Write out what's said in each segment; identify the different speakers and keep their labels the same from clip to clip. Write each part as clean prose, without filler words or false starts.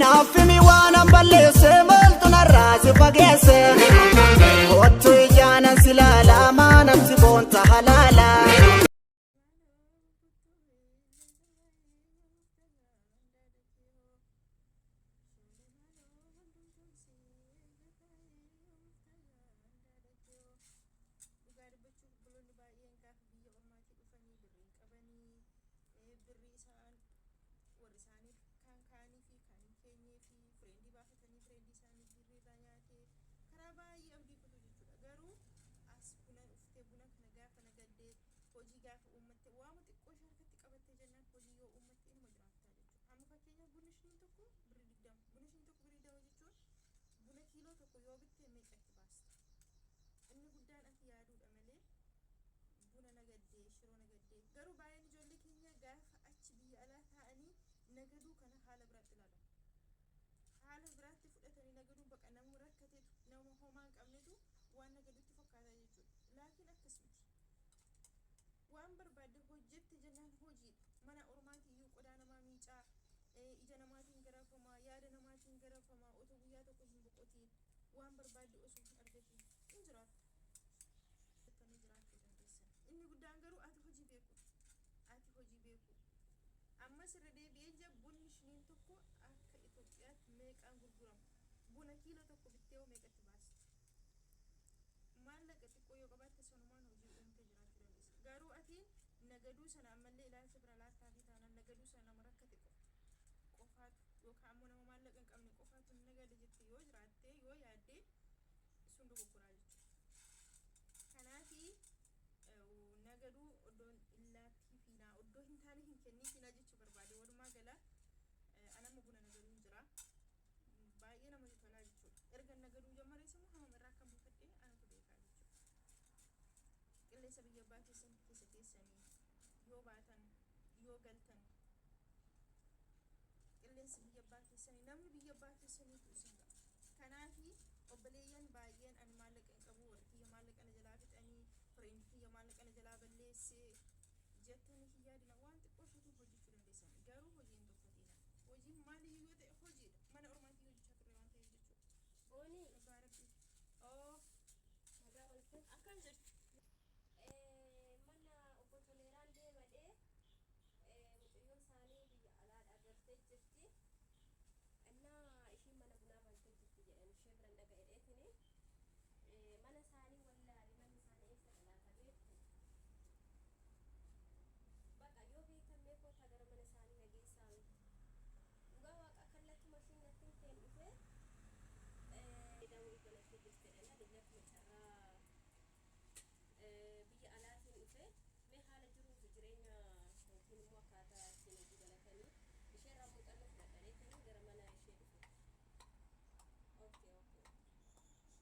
Speaker 1: naafimi waan amballeesse maaltu narraa si fageesse otoo ijaanan si laalaa namsi boonta halaala.
Speaker 2: Garuu baay'een ijoollee keenya gaafa achi biyya alaa ta'anii nagaduu kana haala biraatti ilaalan. Haala biraatti fudhatanii nagaduu baqa nama rakkateetu nama homaa hin qabnetu waan nagaduutti fakkaataa jechuudha. Laakiin akkas miti. Waan barbaadde hojjette jennaan hojiidha. Mana ormaatiyyuu qodaa namaa miicaa, ija namaatiin garafamaa, yaada namaatiin garafamaa, otoo guyyaa tokko hin boqotiin waan barbaadde osoo hin argatiin hin jiraatu. Inni guddaan garuu ati hojii beeku. Ammas irra deebi'ee jira bunni shiniin tokko akka Itoophiyaatti meeqaan gurgurama? Buna kiiloo tokko bittee meeqatti baasti? Maallaqa xiqqoo yoo qabaatte sanumaan hojii uumtee jiraachuu dandeessa. Garuu ati nagaduu sana ammallee ilaalcha bira laattaa fi taanaan nagaduu sana nama rakkate qofaatu yookaan ammoo nama maallaqa hin qabne qofaatu nagada jettee yoo jiraatte yoo yaadde sun dogoggoraa jechuudha. Kanaafi nagaduu oddoon illaattii fi naa oddoo hin taane hin kenniifinaa jechuu barbaade. Walumaa gala anamma buna nagaduu jira baay'ee namatti tolaa jechuudha. Erga nagaduu jammarees immoo hamama irraa akka buufadhee anatu beekaa jechuudha. Qilleensa biyya abbaa keessa teessanii yoo baatan yoo galtan qilleensi biyya abbaa keessanii namni biyya abbaa keessaniitu isin ga'a. Kanaafi obboleeyyan baay'een ani maallaqa hin qabu warri kiyya maallaqa na jalaa fixanii fireendi kiyya maallaqa na jalaa balleessee jettanii hin yaadina. Waan xiqqoo isheetiin hojjechuu dandeessan. Garuu hojiin tokko ta'edha. Hojiin maaliyyuu yoo ta'e hojiidha. Mana ormaatii hojjechaa turre waan ta'eef jechuudha. Ooni nagaa rabbi. Nagaa olfee akkam jirtu?
Speaker 3: Mana obbo Toleeraan deemadhee mucayyoon isaanii biyya alaadhaa gartee jirti. Innaa ishii mana bunaa bantee jirti jedhan ishee biran dhaga'eetini mana isaanii wallaalee manni isaanii eessa dhalaata beektu? Baqa yoo beektan beekota gara mana isaanii nageessaa dhugaa waaqa kallattii mashiin natti hin ta'in dhufee daawwii galattee jirtedha. Lillatti macarraa biyya alaatiin dhufee mee haala jiruuf jireenya yookiin immoo akkaataa ittiin hojii galatanii isheerraa muuxannoo fudhadhareetanii gara mana ishee dhufe.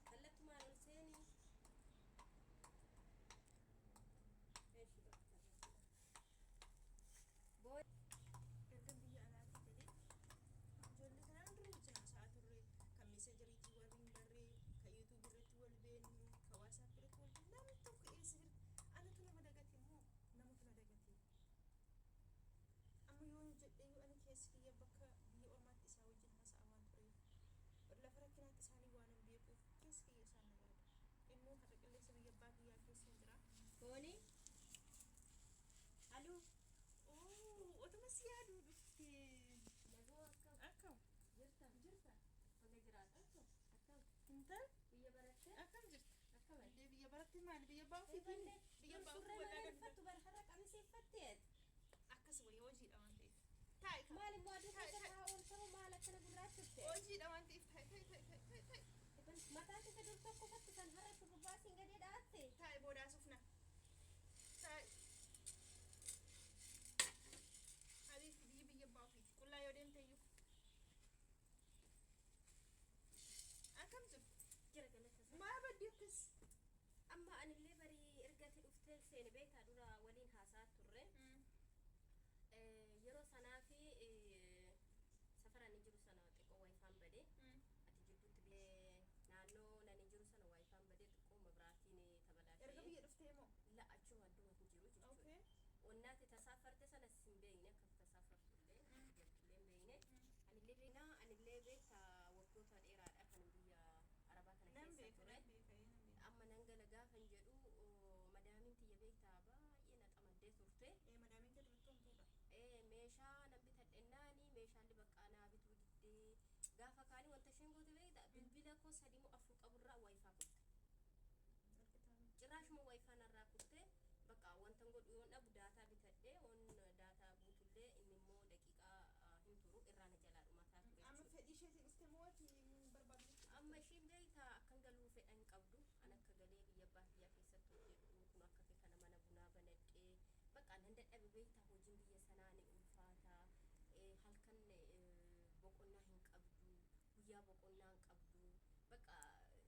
Speaker 3: Kallattumaan ol seenii
Speaker 2: erga biyya alaatii galee ijoollee kanaan dura wajjin haasa'aa turre kan meesajariitii wal hin barree kan yuutuub irratti wal beennu kan waasaap irratti wal beennu namni tokko eessa jirti? Anatu nama dagate immoo namatu na dagate? Amma yoo jedhee yoo ani keessi kiyya bakka biyya ormaatti isaa wajjin haasa'aa waan tureef lafa rakkinaatti isaanii waan hin beekuuf keessi kiyya isaan na yaada. Innuu har'a qilleensa biyya abbaa kiyyaa keessa jira.
Speaker 3: Booni aluu
Speaker 2: Otuma si yaaduu dhuftee
Speaker 3: nagoo
Speaker 2: akkam
Speaker 3: jirta hanga jiraata akkam
Speaker 2: intal
Speaker 3: biyya barattee
Speaker 2: akkam jirti?
Speaker 3: akkam
Speaker 2: Biyya baratti maali? Biyya abbaa ofiitiin biyya abbaa ofii
Speaker 3: surree
Speaker 2: walaa
Speaker 3: mareeffattu barharra qamisiiffatteet
Speaker 2: akkas wayii hojiidha waan ta'eef. Taa'i
Speaker 3: maal immoo aduu keessa haa ooltamu maal akkana gurraachifte
Speaker 2: hojiidha waan ta'eef taa'i
Speaker 3: mataa keessa dur tokko fattisan har'a shurrubbaa siin gadee dha'atte
Speaker 2: taa'i boodaa sufna taa'i. Adiif biyya abbaa ofiiti qullaa yoo deemte iyyuu akkam jirtu?
Speaker 3: jira galata
Speaker 2: Maa baddi akkas?
Speaker 3: amma anillee barii ergati dhuftee seeni beektaa dura waliin haasaa turre yeroo sanaa fi safara ni jiru sana xiqqoo waayifaan badee ati jidduutti naannoo nani jiru sana waayifaan badee xiqqoo mabraatiin tabalaashee
Speaker 2: Erga biyya dhuftee moo?
Speaker 3: la'achuu adduma hin jiru jechuudha. Onnaati tasaafarte sana sin beekne akka tasaafartullee beekne anillee gaafan jedhu madaamin tiyya beektaa baay'ee na xamaddee turte.
Speaker 2: Madaamin kee tumattoomtuudha.
Speaker 3: Meeshaa nan bitadhennaani meeshaalli baqqaa naa bituu diddee gaafa kaanii wanta isheen goote beektaa bilbila koo 3 moo 4 qaburraa waayifaa kutte. Ciraashuma waayifaa narraa kutte bakka wantan godhu yoon dhabu daataa bitadhee on daataa guutullee inni immoo daqiiqaa hin turu irraa na jalaa dhumataa ture.
Speaker 2: Amma fedhii isheetiin dhufte moo ati barbaadde?
Speaker 3: Amma ishiin beektaa akkan galuu fedhan qabdu an akka galee biyya baadiyyaa keessatti hojjedhu kun akka kee kana mana bunaa banadhee bakka nan dadhabe beektaa hojiin biyya sanaa ni ulfaataa halkan boqonnaa hin qabdu guyyaa boqonnaa hin qabdu bakka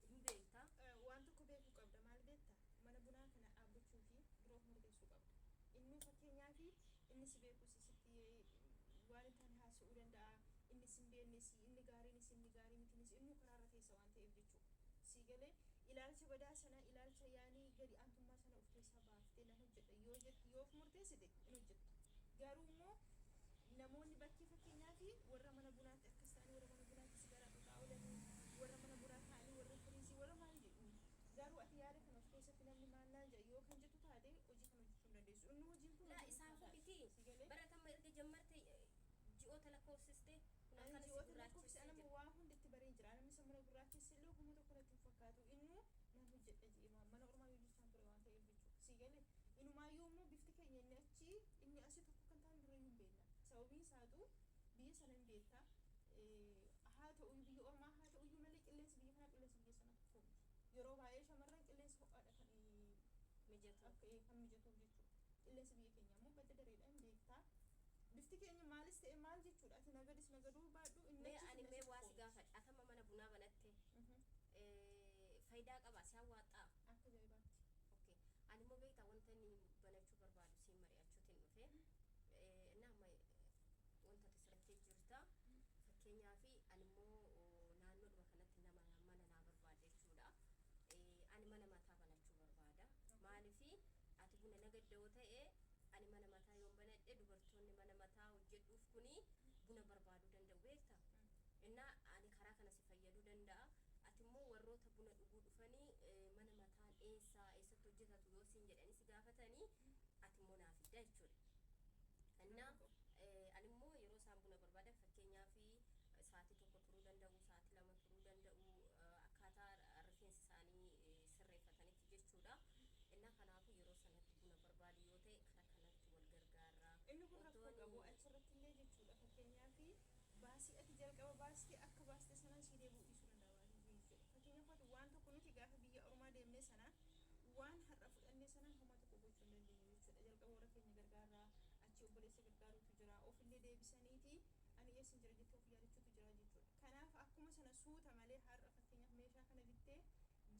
Speaker 3: hin beektaa.
Speaker 2: Waan tokko beekuu qabda maal beektaa mana bunaa kana dhaabbachuu fi biroo murteessuu qabda. Inni fakkeenyaa fi inni si beeku sitti waan ittiin haasa'uu danda'a. Inni sin beeknes inni gaariinis inni gaarii mitiinis inni karaarra teessa waan ta'eef jechuudha. Si galee ilaalcha badaa sana ilaalcha yaanii gadi aantummaa sana of keessaa baaftee nan hojjedha yoo of murteessite in hojjetta. Garuu immoo namoonni bakkee fakkeenyaa fi warra mana bunaatti akkas ta'anii warra mana bunaatti sigaraa dhugaa oolanii warra mana bunaa ta'anii warra firiisii warra maal jedhu. Garuu ati yaada kana of keessatti namni maal jedha yoo kan jettu taate hojii kana hojjechuu hin dandeessu. Inni hojiin kun
Speaker 3: isaan fudhiti baratama erga jammarte ji'oota lakkoofsiste
Speaker 2: ji'oota lakkoofsi anama waa hunditti bareen jira. Namni isa mana gurraachessa illee humna tokko natti hin fakkaatu. Innuu nan hojjedha jeema mana ormaa yoo jechaan ture waan ta'eef jechuudha. Si galee inumaayyuu immoo bifti keenya inni achi inni asii tokko kan ta'an dura hin beekna. Sababiin isaatu biyya sana hin beektaa. Haa ta'u biyya ormaa haa ta'u iyyuu malee qilleensi biyya kanaa qilleensi biyya sana tokko. Yeroo baay'ee shamarran qilleensa ho'aadha kan mijatu jechuudha. Qilleensi biyya keenya immoo badda dareedha hin beektaa. Bifti keenya maalis ta'e maal jechuudha ati nagadis nagaduu baadhu inni
Speaker 3: ani mee waasi gaafadha atama mana bunaa banatte faayidaa qaba si hawwaadhaa
Speaker 2: akka jaayibaatti.
Speaker 3: Okay ani immoo beektaa wanta inni banachuu barbaadu siin mari'achuutiin dhufe nama wanta tisirattee jirta fakkeenyaa fi ani immoo naannoodhuma kanatti nama mana naa barbaada jechuudha. Ani mana mataa banachuu barbaada maaliifi ati buna nagadda yoo ta'e ani mana mataa yoon banadhe dubartoonni mana mataa hojjedhuuf kuni buna barbaaduu danda'u beektaa. Innaa ani karaa kana si fayyaduu danda'a. Ati immoo warroota buna dhuguu dhufanii mana mataan eessatti hojjetatu yoo siin jedhanii si gaafatanii ati immoo naaf fidda jechuudha. Innaa ani immoo yeroo isaan buna barbaadan fakkeenyaa fi sa'aatii tokko turuu danda'u sa'aatii 2 turuu danda'u akkaataa rifeensa isaanii sirreeffatanitti jechuudha. Innaa kanaafuu yeroo sanatti buna barbaadu yoo ta'e karaa kanatti wal gargaarra.
Speaker 2: Inni kun rakkoo qabu achirratti illee jechuudha fakkeenyaa fi baasii ati jalqaba baastee akka baaste sanaan si deebi'uu dhiisuu danda'a baasii jechuudha. Fakkeenyaaf waan tokko nuti gaafa biyya ormaa deemnee sanaan waan har'a fudhannee sanaan homaa tokko gochuu hin dandeenyu jechuudha. Jalqaba warra keenya gargaarraa achi obboleessa gargaaruutu jira ofillee deebisaniiti ani eessin jira jettee of yaadachuutu jira jechuudha. Kanaaf akkuma sana suuta malee har'a fakkeenyaaf meeshaa kana bittee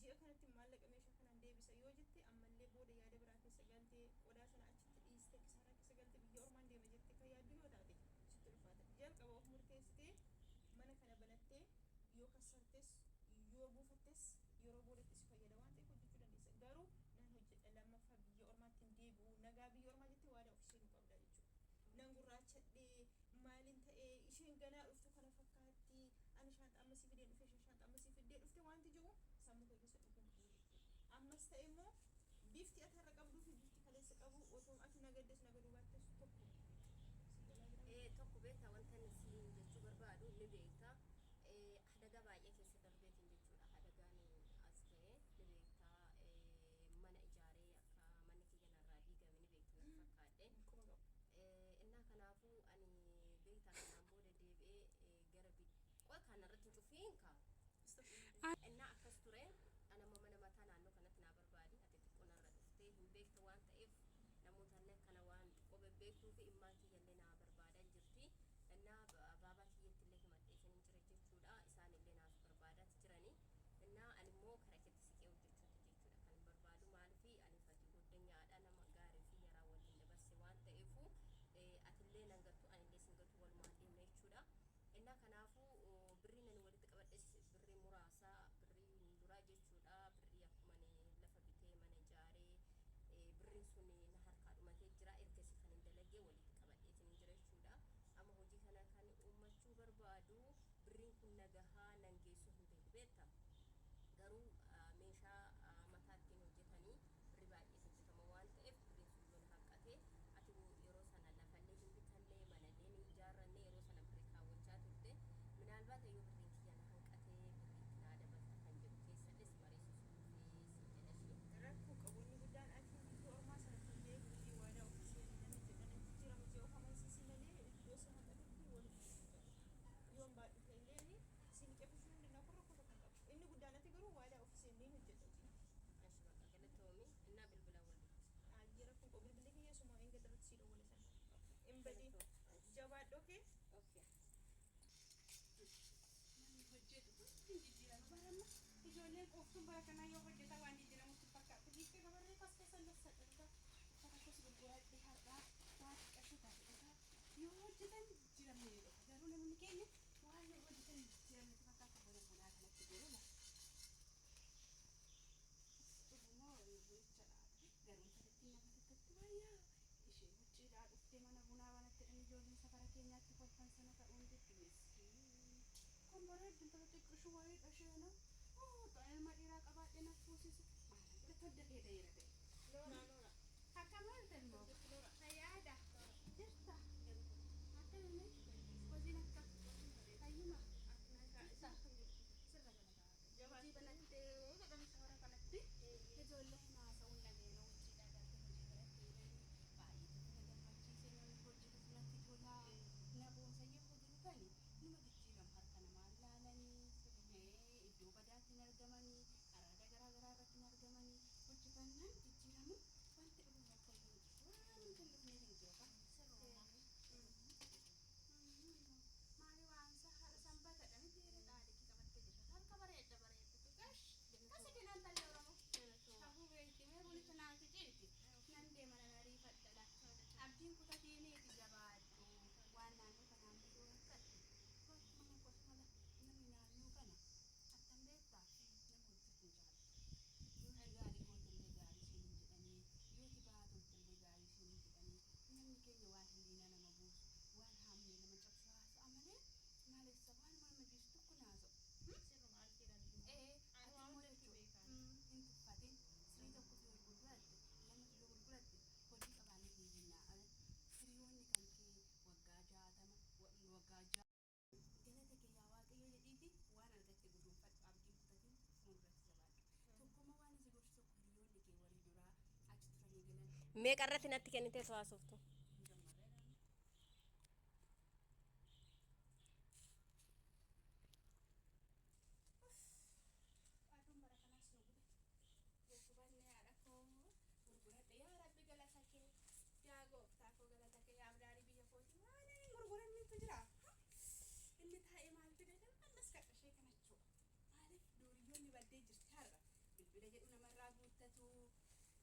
Speaker 2: ji'a kanatti maallaqa meeshaa kanaan deebisa yoo jette ammallee booda yaada biraa keessa galtee qodaa sana achitti dhiistee kisaaraa keessa galtee biyya ormaan deema jettee kan yaaddu yoo taate sitti ulfaata. Jalqaba of murteessitee mana kana banattee yoo kassartes yoo buufattes yeroo boodatti si fayyada waan ta'eef hojjechuu dandeessa. Garuu nan hojjedha lammaffaa biyya ormaatti hin deebi'u nagaa biyya ormaa jettee waadaa of isheen qabda jechuudha. Nan gurraachadhee maaliin ta'ee isheen ganaa dhuftu kana fakkaatti ani shaanxaa ammasii fidee dhufee shaanxaa ammasii fidee dhufte wanti jiru sammuu kee keessa dhufuun ammas ta'e immoo bifti ati har'a qabduu fi bifti kaleessa qabu otoo ati nagaddes nagaduu baattees tokko.
Speaker 3: Tokko beektaa wanta siin jechuu barbaadu ni beektaa hadagaa baay'ee keessa darbeetiin jechuudha. Hadagaan as ta'e ni beektaa mana ijaaree akka manni kiyya narraa diigame ni beektu natti fakkaadhe. Innaa kanaafuu ani beektaa kanaan booda deebi'ee gara qoy kanarratti cufiin kaa. Innaa akkas ture anama mana mataa naannoo kanatti naa barbaadi ati xiqqoo narra dhuftee hin beekta waan ta'eef namoota illee kana waan xiqqoo beektuu fi immaan kiyyallee naa barbaadan jirti. Innaa baabaa kiyyatti illee himadhee hin jira jechuudha. Isaan illee naaf barbaadan jirani. Innaa ani immoo karaa keetti siqee hojjechuuti jechuudha kan barbaadu maaliifi ani fakkii goddanyaadha nama gaarii fi yaraa waliin dabarse waan ta'eefu atillee nan gattu anillee sin gattu walumaan deemna jechuudha. Innaa kanaafuu birrii nani walitti qabadhes birrii muraasa birrii duraa jechuudha. Birrii akkuma lafa bitee mana ijaaree birriin sun na harkaa dhumatee jira ergasii kan hin dalagee walitti qabadhee
Speaker 4: Oftun bara kana yoo hojjeta waan jijjiiramutti fakkaata. Hiikkee gabarree kas keessa lafsa dhugaa. Uffata kos gurguradhee har'aa waan xiqqashuu taate dhugaa. Yoo hojjetan jijjiiramne jedhu. Garuu namni keenya waan hojjetan jijjiiramne fakkaata bara kanaa kanatti godhudha. Dhugumoo bunicha dhaate garuu tattatti nama tattatti wayyaa. Ishee hucciidhaa dhuftee mana bunaa banatti dhani ijoolleen safara keenyaatti kolfan sana ta'uun jechuunis. Kun bareeddu intala xiqqishuu wayiidha isheena. Ilma dhiiraa qabaadhee natti fuusisu. Maal todda kee ta'eera ta'e.
Speaker 2: Noora.
Speaker 4: Akka maal ta'e fayyaada. Jirta. Akka namni hojiin akka fayyuma. Jirta. Sirra kana hojii banattee jedhame safara kanatti ijoollee haasa'uun dhageenya hojiidhaa galtee hojii biraatti jedhanii baay'ee tola gammachiisee namni hojjetu filatti tolaa. Na boonsayyee hojii tani numa jijjiiramu harka namaan laalanii iddoo badaatti argamanii araada garaa garaa irratti argamanii hojjetannaan jijjiiramu wanti dhufu bakka hin jiru waan kan dhufnee hin jiru kan maali waan sanbata dhamiti yeroo dhaadhii qabattee jirtu harka bareedda gash kasi kenaan talle oromoo hafuu beekti mee buni kanaati jirti nan deema nan ariifadhadha abdiin kutatiineeti jabaadhu waan naannoo kanaan biyoo rakkatti mana kosmala namni naannoo kana attan beektaa nama hojjetu hin jaalatu yoo gaarii gootellee gaarii siin hin jedhanii yoo tibaa toltellee gaarii siin hin jedhanii namni keenya waan hiliina nama buusu waan haamnee nama cabsu haasa'a malee maalessa waan nama jiisu tokko naasa'u.
Speaker 2: Sirruma alkeedhaan
Speaker 4: Ati immoo jechuun hin tuffatin sirii tokko fi gurguratte lamas yoo gurguratte hojii qabaanii hin jinnaa firiyoonni kan kee waggaa 60 waggaa 6 galata kee yaa waaqayyo jedhiiti waan argatte guduunfadhu abdiin kutatin fuulduratti jabaadhu tokkoma waan si gorsu tokko hiriyoonni kee warri duraa achi turanii galan
Speaker 3: Meeqa irratti natti kennitee haasoftu?
Speaker 4: aduun bara kanaas nu gube gurguranne haadha koo gurguradhe yaa rabbi galata kee yaa gooftaa koo galata kee yaa abdaarii biyya kooti waan gurguranneetu jira inni taa'ee maal fide ammas qaqashee kanachuu maaliif duuriyyoonni baddee jirti har'a bilbila jedhu namarraa guuttatu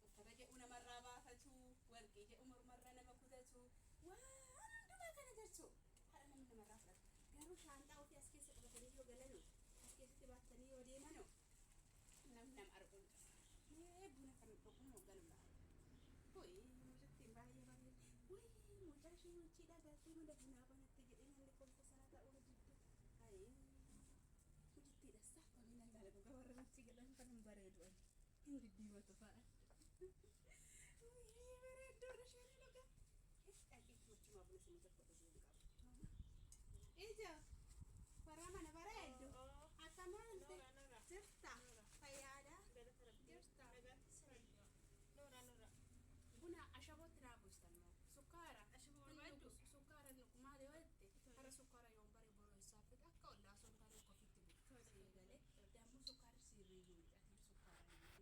Speaker 4: uffata jedhu namarraa baafatu warqii jedhu mormarra nama kutatu waan hundumaa kana jirtu har'a namni namarraa fudhatu garuu shaanxaa ofii as keessa qabatanii yoo galanu as keessatti baattanii yoo deemanu nama arguun mee buna kan dhugumoo galma hoyi mucattiin baay'ee bareeddi hoyi mucaa ishee muciidhaa galtee mana bunaa banatti jedhee namni kolfa sana ta'uu jiddu hayi mucattii dhassaa akkamiin allaalagu gabarra mucii galan kanan bareedu hin diddiimatu fa'a hoyi bareeddoodha isheen dhuga dhaqeetti wachuma buna sinu tokko dhuguu qabu ija warra mana bareeddu akka maalte jirta fayyaada jirta buna ashabootti naa buustanmoo sukkaara sukkaara maali walitti hara sukkaara yoon bare boroo isaaf akka ollaa sukkaara kofitti bu'u galee daammoo sukkaara sirriyyuu midhatin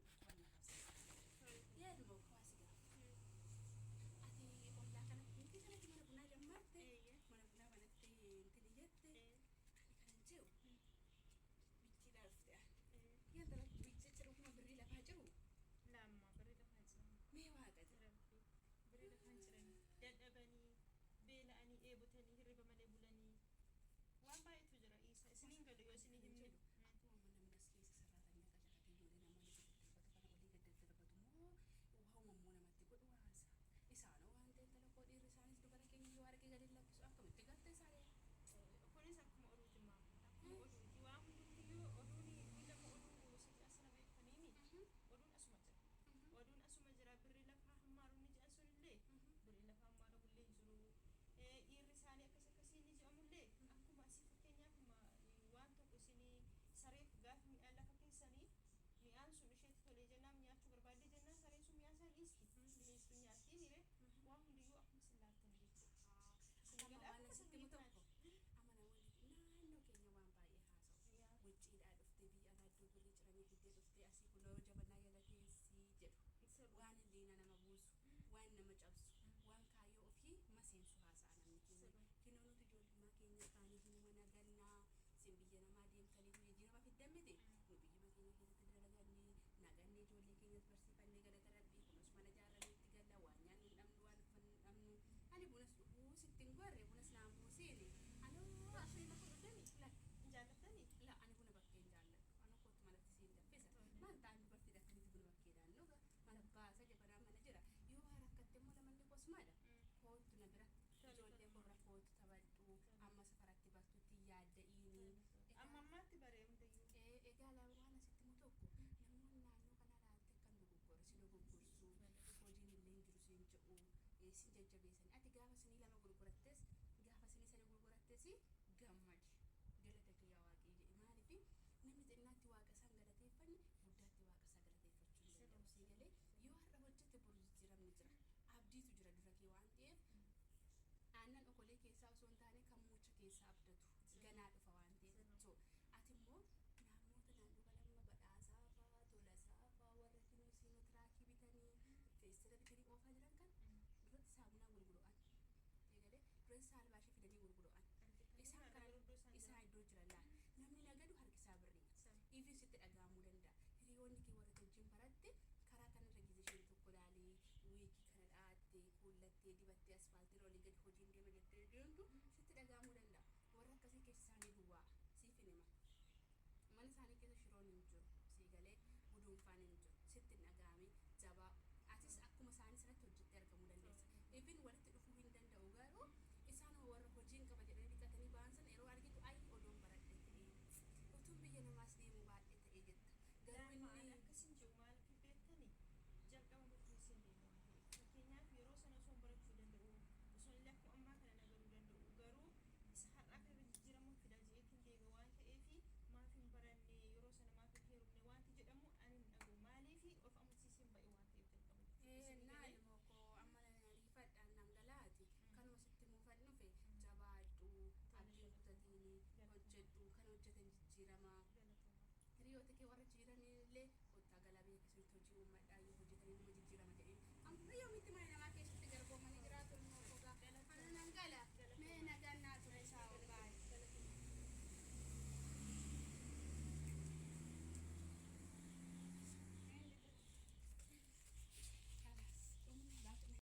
Speaker 4: sukkaara wanna qabsiisa yaaduma kwaasi gaafa ati ollaa kanatti miti kanatti mana bunaa jammarte mana bunaa banatti intili jette akkasii gammadi galata kee yaa Waaqayyo jedhi maaliif namni xinnaatti waaqa isaan galateeffanne guddaatti waaqa isaa galateeffachuu hin danda'u sii galee yoo har'a hojjette boru jijjiiramni jira abdiitu jira dura kee waan ta'eef aannan okolee keessaa osoo hin taane kan muucha keessaa abdatu ganaa dhufa waan ta'eef so ati immoo namoota naannoo balamma badhaasaa fa'aa tolasaa fa'aa warra kinoo siinootiraakii bitanii feestira bitanii oofaa jiran kan duratti saamunaa gurguru'an eegalee duratti saalbaashii fidanii gurguru'an isaan kan isaan iddoo jiran laal namni nagadu harkisaa birrii ifin sitti dhaga'amuu danda'a hiriyoonni kee warra wajjin baratte karaa kanarra gizisheen tokko laalee wiikii kana dha'attee kuullattee dibattee asfaaltii olii gadi hojiin deema jettee deemtu sitti dhaga'amuu danda'a warra akkasii keessa isaanii duwwaa siif hin hima mana isaanii keessa shiroon hin jiru sii galee guduunfaan hin jiru sitti hin dhaga'ame jabaa atis akkuma isaanii sanatti hojjettee argamuu dandeessa ifin walitti dhufuu hin danda'u garuu isaan warra hojiin qaba jedhanii dhiqatanii ba'an sana yeroo argitu ay odoon baradhe ta'ee utuun biyya namaas deemuu baadhee ta'ee jetta garuu inni
Speaker 2: akkasiin jiru maaliif beektanii jalqaba murteessee deemu waan ta'eef fakkeenyaaf yeroo sana osoo barachuu danda'u osoo illee akkuma ammaa kana nagaruu danda'u garuu isa har'aa kana jijjiiramuun fida jeetiin deega waan ta'eef maaf hin baranne yeroo sana maaf hin heerumne wanti jedhamu ani hin dhagu maaliif of amansiiseen ba'e waan ta'eef jalqaba
Speaker 4: naalmoo koo amma riifadhaan dhangalaati kanuma sitti muufan dhufe jabaadhu abdii kutatiin hojjedhu kan hojjetan jijjiiramaa hiriyoota kee warra jiiranii